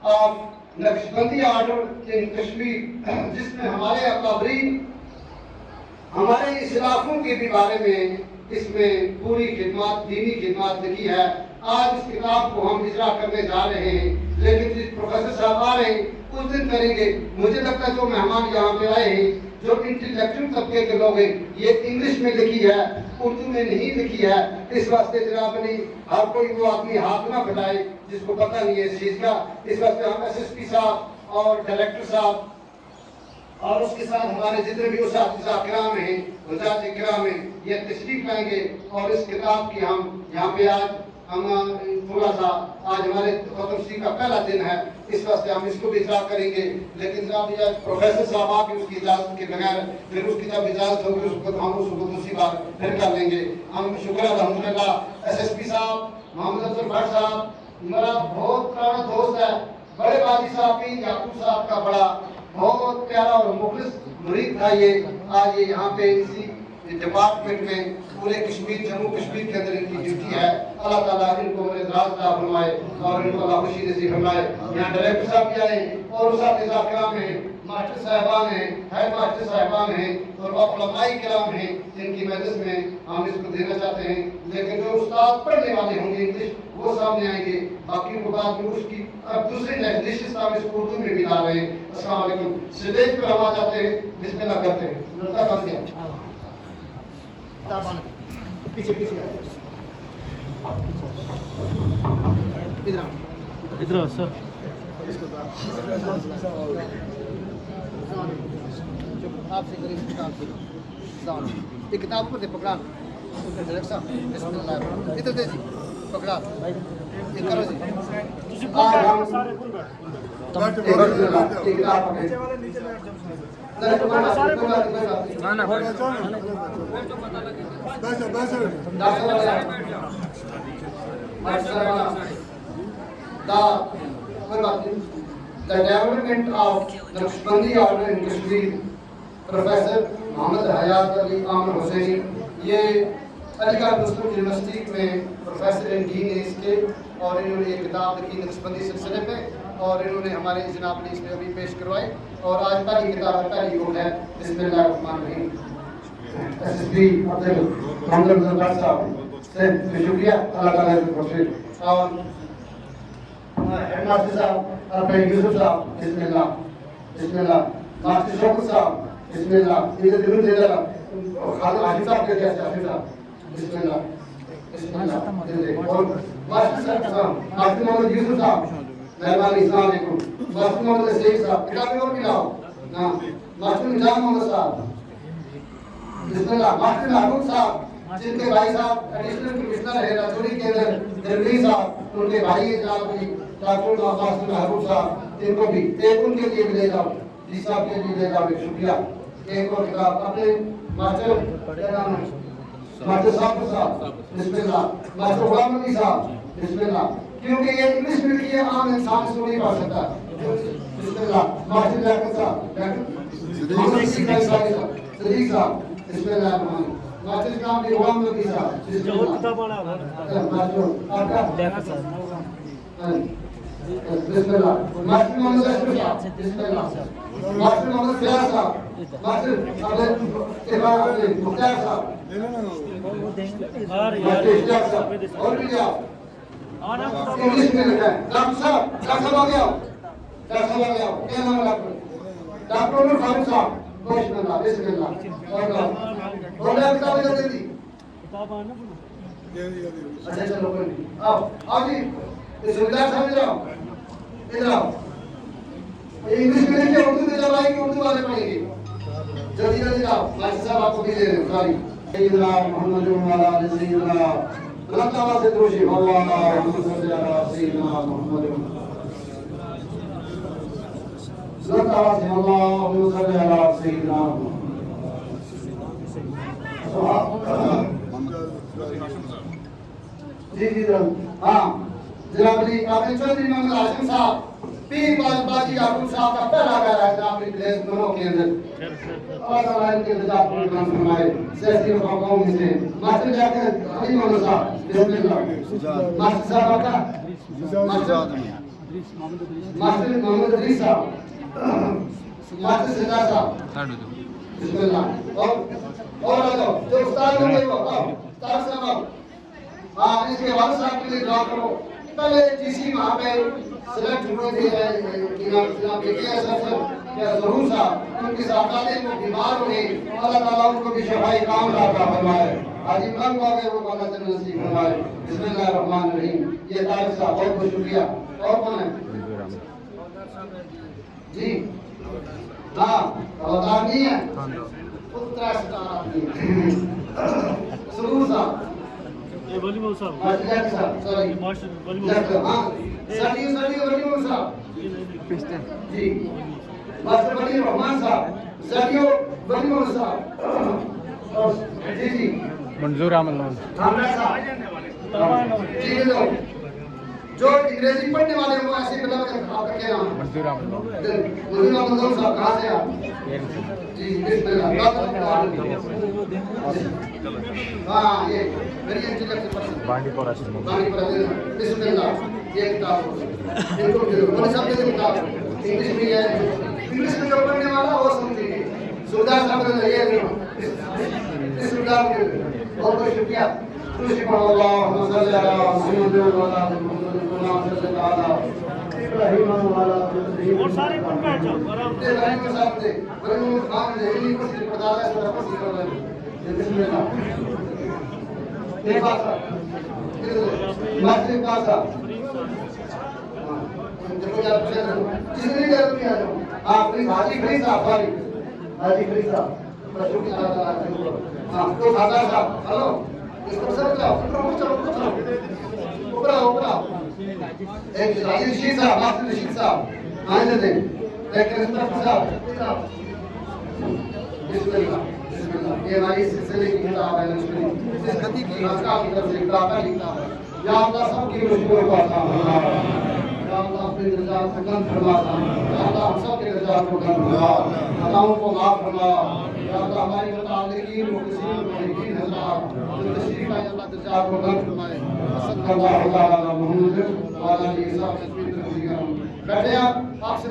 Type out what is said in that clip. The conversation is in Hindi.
Of Naqshbandi order in Kashmir, जिसमें हमारे अकाबरीन हमारे इस्लाफों के भी बारे में इसमें पूरी खिदमत, दीनी खिदमत लिखी है। आज इस किताब को हम इजरा करने जा रहे हैं, लेकिन जिस प्रोफेसर साहब आ रहे हैं उस दिन करेंगे। मुझे लगता है जो मेहमान यहाँ पे आए हैं, जो इंटेलेक्चुअल तबके के लोग हैं, ये इंग्लिश में लिखी है, उर्दू में नहीं लिखी है। इस वास्ते जनाब नहीं, हर कोई वो आदमी हाथ ना बढ़ाए जिसको पता नहीं है इस चीज का। इस वास्ते हम SSP साहब और डायरेक्टर साहब और उसके साथ हमारे जितने भी उस्ताद किराम हैं, वज़ात किराम हैं, ये तशरीफ लाएंगे और इस किताब की हम यहाँ पे आज हम थोड़ा सा आज हमारे खत्म का पहला दिन है, इस वास्ते हम इसको भी इजरा करेंगे। लेकिन जनाब प्रोफेसर साहब आके उसकी इजाजत के बगैर फिर उसकी जब इजाजत होगी उसको हम उसको दूसरी बार फिर कर लेंगे। हम शुक्र अल्हम्दुलिल्लाह SSP साहब मोहम्मद अफजल भट्ट साहब मेरा बहुत पुराना दोस्त है, बड़े बाजी साहब भी याकूब साहब का बड़ा बहुत प्यारा और मुखलिस मुरीद था। ये आज ये यहाँ पे इसी डिपार्टमेंट में पूरे कश्मीर, जम्मू कश्मीर के अंदर इनकी ड्यूटी है। अल्लाह ताला इनको इजराज अता फरमाए और इनको अल्लाह खुशी नसीब फरमाए। यहाँ डायरेक्टर साहब भी आए और उस्ताद किराम हैं, मास्टर साहिबान हैं, हेड मास्टर साहिबान हैं और उलमाए किराम हैं, जिनकी मजलिस में हम इसको देना चाहते हैं। लेकिन जो उस्ताद पढ़ने वाले होंगे इंग्लिश, वो सामने आएंगे। बाकी को बाद में उसकी अब दूसरी नेशनलिस्ट हम इसको उर्दू में भी ला रहे हैं। अस्सलाम वालेकुम। स्टेज पर हम आ जाते हैं, बिस्मिल्लाह करते हैं। पीछे पीछे इधर सर, आपसे करीब किताब पर पकड़ा इधर दे जी, पकड़ा करो जी। The development of Naqshbandi order in Kashmir, professor Mohammad Hayat Ali Amir Hussaini, ये अलीगढ़ मुस्लिम यूनिवर्सिटी में प्रोफेसर एंड डीन है इसके, और इन्होंने ये किताब लिखी नक्शबंदी सिलसिले में और इन्होंने हमारे जनाब ने इसमें अभी पेश करवाई। और आज पहली किताब पहली बुक है बिस्मिल्लाहिर्रहमानिर्रहीम। SSP मोहम्मद अफजल भट्ट साहब से शुक्रिया, अल्लाह ताला को बख्शे। और हेडमास्टर साहब अपने यूसुफ साहब बिस्मिल्लाह बिस्मिल्लाह, मास्टर शौकत साहब बिस्मिल्लाह, इधर दिल दे रहा खालिद हाजी साहब के जैसे हाफिज साहब बिस्मिल्लाह बिस्मिल्लाह। और मास्टर साहब मास्टर मोहम्मद यूसुफ साहब मेहरबानी, अस्सलाम वालेकुम। मास्टर मोहम्मद शेख साहब किताबें और भी लाओ ना। मास्टर निजाम मोहम्मद साहब बिस्मिल्लाह। मास्टर महबूब साहब जिनके भाई साहब एडिशनल कमिश्नर है राजौरी के अंदर, दिल्ली साहब उनके भाई है जनाब जी डॉक्टर मास्टर महबूब साहब, इनको भी एक उनके लिए भी ले जाओ, जी साहब के लिए ले जाओ, शुक्रिया। एक और किताब अपने मास्टर क्या नाम है, मास्टर साहब बिस्मिल्लाह, मास्टर गुलाम नबी साहब बिस्मिल्लाह, क्योंकि ये इंग्लिश में लिखी है, आम इंसान इसको नहीं पढ़ सकता बिस्मिल्लाह। मास्टर जाकिर साहब सदीक साहब बिस्मिल्लाह। मास्टर काम के गुलाम नबी साहब बिस्मिल्लाह। मास्टर मोहम्मद अशरफ साहब बिस्मिल्लाह। मास्टर मोहम्मद फयाज साहब, मास्टर मुख्तार साहब, और भी जाओ इंग्लिश में लिखा है। डॉक्टर साहब आ गया, क्या नाम है डॉक्टर उमर फारूक साहब बिस्मिल्लाह बिस्मिल्लाह। और किताबें जल्दी दी, अच्छा चलो कोई नहीं, आओ जी सुविधा समझ जाओ, इधर आओ। इंग्लिश में लिखे उर्दू में जब आएंगे उर्दू वाले पढ़ेंगे, जल्दी जल्दी आओ। मास्टर साहब आपको भी दे रहे हैं सारी। सैयदना मोहम्मद वाला सैयदना अल्लाह ताला से दोषी भगवान और सैयदना मोहम्मद अल्लाह ताला से अल्लाह सैयदना जी जी हाँ जनाब जी आपने चौधरी मोहम्मद आसिम साहब पीर बाजी याकूब साहब का पहला गाया है जनाब प्लेस दोनों के अंदर। और अल्लाह इनके रजा पूरी फरमाए। सियासी मौकाओं में से मास्टर जाकर अली मोहम्मद साहब बिस्मिल्लाह। मास्टर साहब आपका मास्टर मोहम्मद अदरीस साहब, मास्टर सिद्धार्थ साहब, बिस्मिल्लाह। और आ जाओ, जो उस्ताद होंगे वो आओ, उस्ताद साहब आओ। हाँ, इसके वालिद साहब के लिए दुआ करो। पहले जीसी वहाँ पे सिलेक्ट हुए थे जनाब क्या ज़रूर साहब, उनकी साहब वो बीमार हुए, अल्लाह ताला उनको भी शफाई काम अता फरमाए। हाजी इमरान को आगे वो बाला जन्नत नसीब फरमाए। बिस्मिल्लाहिर्रहमानिर्रहीम। ये तारिक साहब, बहुत बहुत शुक्रिया। और कौन है जी? हाँ, हवलदार नहीं है, उत्तरा स्टार आदमी ज़रूर साहब, वली मौला साहब, सॉरी मास्टर वली मौला साहब, हाँ सदी वली मौला साहब जी, मास्टर वली रहमान साहब, सदियों वली मौला साहब जी जी, मंजूर अहमद हमरा साहब जी लो, जो अंग्रेजी पढ़ने वाले हो ऐसे मतलब आपका क्या नाम है? मंजूर अहमद साहब, कहाँ से आप? जी बिस्मिल्लाह। हाँ ये मेरी इंटेलेक्ट से पसंद बांडीपोरा से बिस्मिल्लाह। ये किताब बिल्कुल बोले सब ये किताब इंग्लिश में है, इंग्लिश में जो पढ़ने वाला वो समझेंगे। सुल्तान साहब ने ये सुल्तान के बहुत बहुत शुक्रिया। खुशी पढ़ो अल्लाह सल्लल्लाहु अलैहि वसल्लम और सारे पढ़ के जाओ आराम से। इब्राहिम साहब थे, वरन खान ने इन्हीं को सिर्फ बता रहा है सर आपको सिखा रहा है। बिस्मिल्लाह। देखा सर मास्टर का साहब, देखो यार जिसने कर दिया जाओ आप प्लीज हाजी फ्री साहब, सॉरी हाजी फ्री साहब बच्चों की तरह हां तो दादा साहब हेलो इसको सर जाओ ऊपर एक राजीव शी साहब, मास्टर शीख साहब आने दें, एक रिस्पेक्ट साहब बिस्मिल्लाह बिस्मिल्लाह। ये हमारी सिलसिले की किताब है, इस गति की हस्का की तरफ से किताब है लिखा है। या अल्लाह सबकी मुश्किलों को आसान फरमा, या अल्लाह अपनी रज़ा से कम फरमा, या अल्लाह हम सब के रज़ा को कम फरमा, खताओं को माफ फरमा, या अल्लाह हमारी मुतालिकीन मुखलिसीन मुहिब्बीन हज़रात जो तशरीफ आए अल्लाह दर्जा को कम फरमाए। सल्लल्लाहु अलैहि मुहम्मद व अला आलिहि व सल्लम। बैठे आप आपसे